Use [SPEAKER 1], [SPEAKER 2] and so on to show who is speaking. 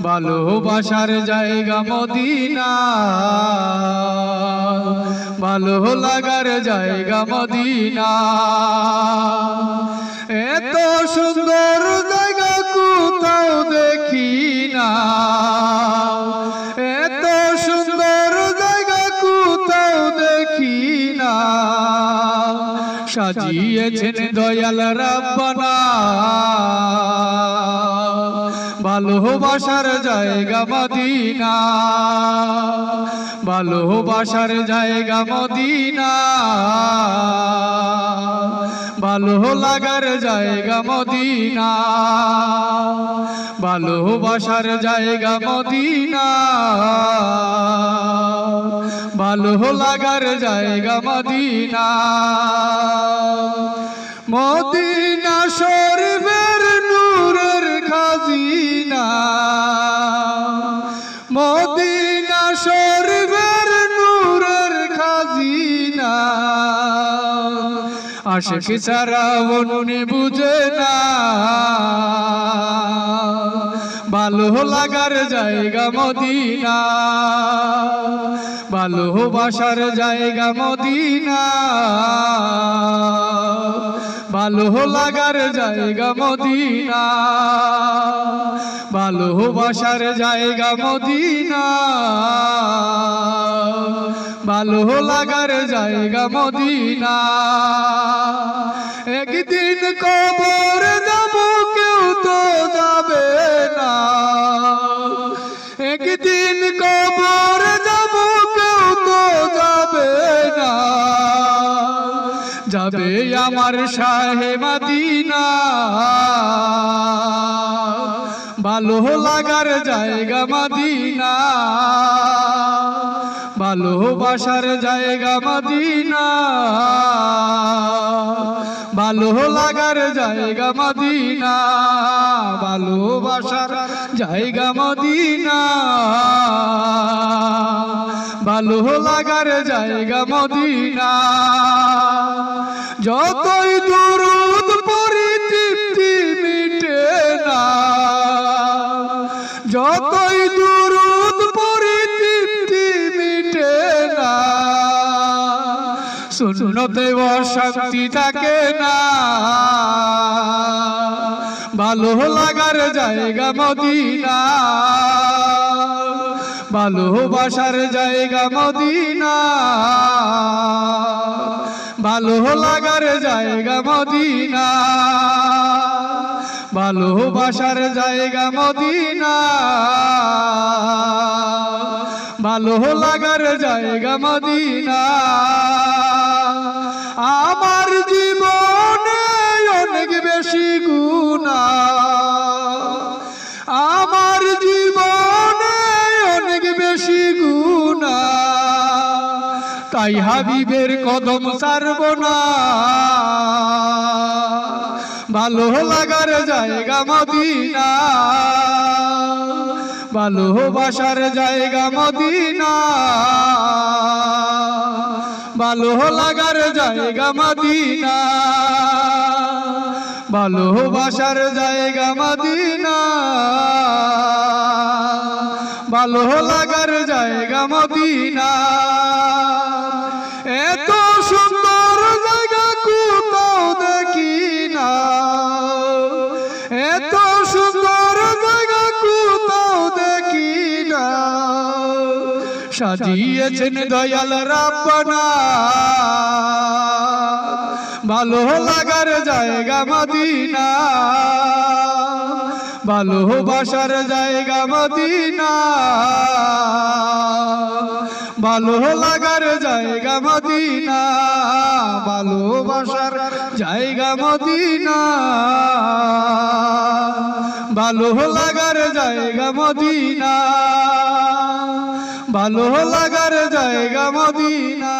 [SPEAKER 1] ভালোবাসার জায়গা মদিনা, ভালো লাগার জায়গা মদিনা। এত সুন্দর জায়গা কোথাও দেখি না, এত সুন্দর জায়গা কোথাও দেখি না। সাজিয়েছেন দয়াল রাব্বানা, ভালোবাসার জায়গা মদিনা, ভালোবাসার জায়গা মদিনা, ভালো লাগার জায়গা মদিনা, ভালোবাসার জায়গা মদিনা, ভালো লাগার জায়গা মদিনা। মদিনা শরীফের নূরের খাজিনা, মদিনা শরীফের নূরের খাজিনা। আশিক ছাড়া মনে বুঝে না, ভালো লাগার জায়গা মদিনা, ভালোবাসার জায়গা মদিনা, ভালো লাগার জায়গা মদিনা, ভালোবাসার জায়গা মদিনা, ভালো লাগার জায়গা মদিনা। একদিন কবর যাব কেউ তো যাবে না, একদিন কবর যাব কেউ তো যাবে না। যাবে আমার শাহে মদিনা, ভালো লাগার জায়গা মদিনা, ভালোবাসার জায়গা মদিনা, ভালো লাগার জায়গা মদিনা, ভালোবাসার জায়গা মদিনা, ভালো লাগার জায়গা মদিনা। যতই দুরূদ পড়ি তৃপ্তি মিটে না, যতই দুরূদ পড়ি তৃপ্তি মিটে না। সুন্নতে অশান্তি থাকে না, ভালো লাগার জায়গা মদিনা, ভালোবাসার জায়গা মদিনা, ভালো লাগার জায়গা মদিনা, ভালোবাসার জায়গা মদিনা, ভালো লাগার জায়গা মদিনা। আমার জীবনে অনেক বেশি গুনাহ, আমার জীবনে অনেক বেশি গুনাহ, তাই হাবিবের কদম ছাড়ব না। ভালো লাগার জায়গা মদিনা, ভালোবাসার জায়গা মদিনা, ভালো লাগার জায়গা মদিনা, ভালোবাসার জায়গা মদিনা, ভালো লাগার জায়গা মদিনা। এত সুন্দর জায়গা কোথাও দেখি না, এত সুন্দর জায়গা কোথাও দেখি না। সাজিয়েছেন দয়াল রাব্বানা, ভালো লাগার জায়গা মদিনা, ভালোবাসার জায়গা মদিনা, ভালো লাগার জায়গা মদিনা, ভালোবাসার জায়গা মদিনা, ভালো লাগার জায়গা মদিনা, ভালো লাগার জায়গা মদিনা।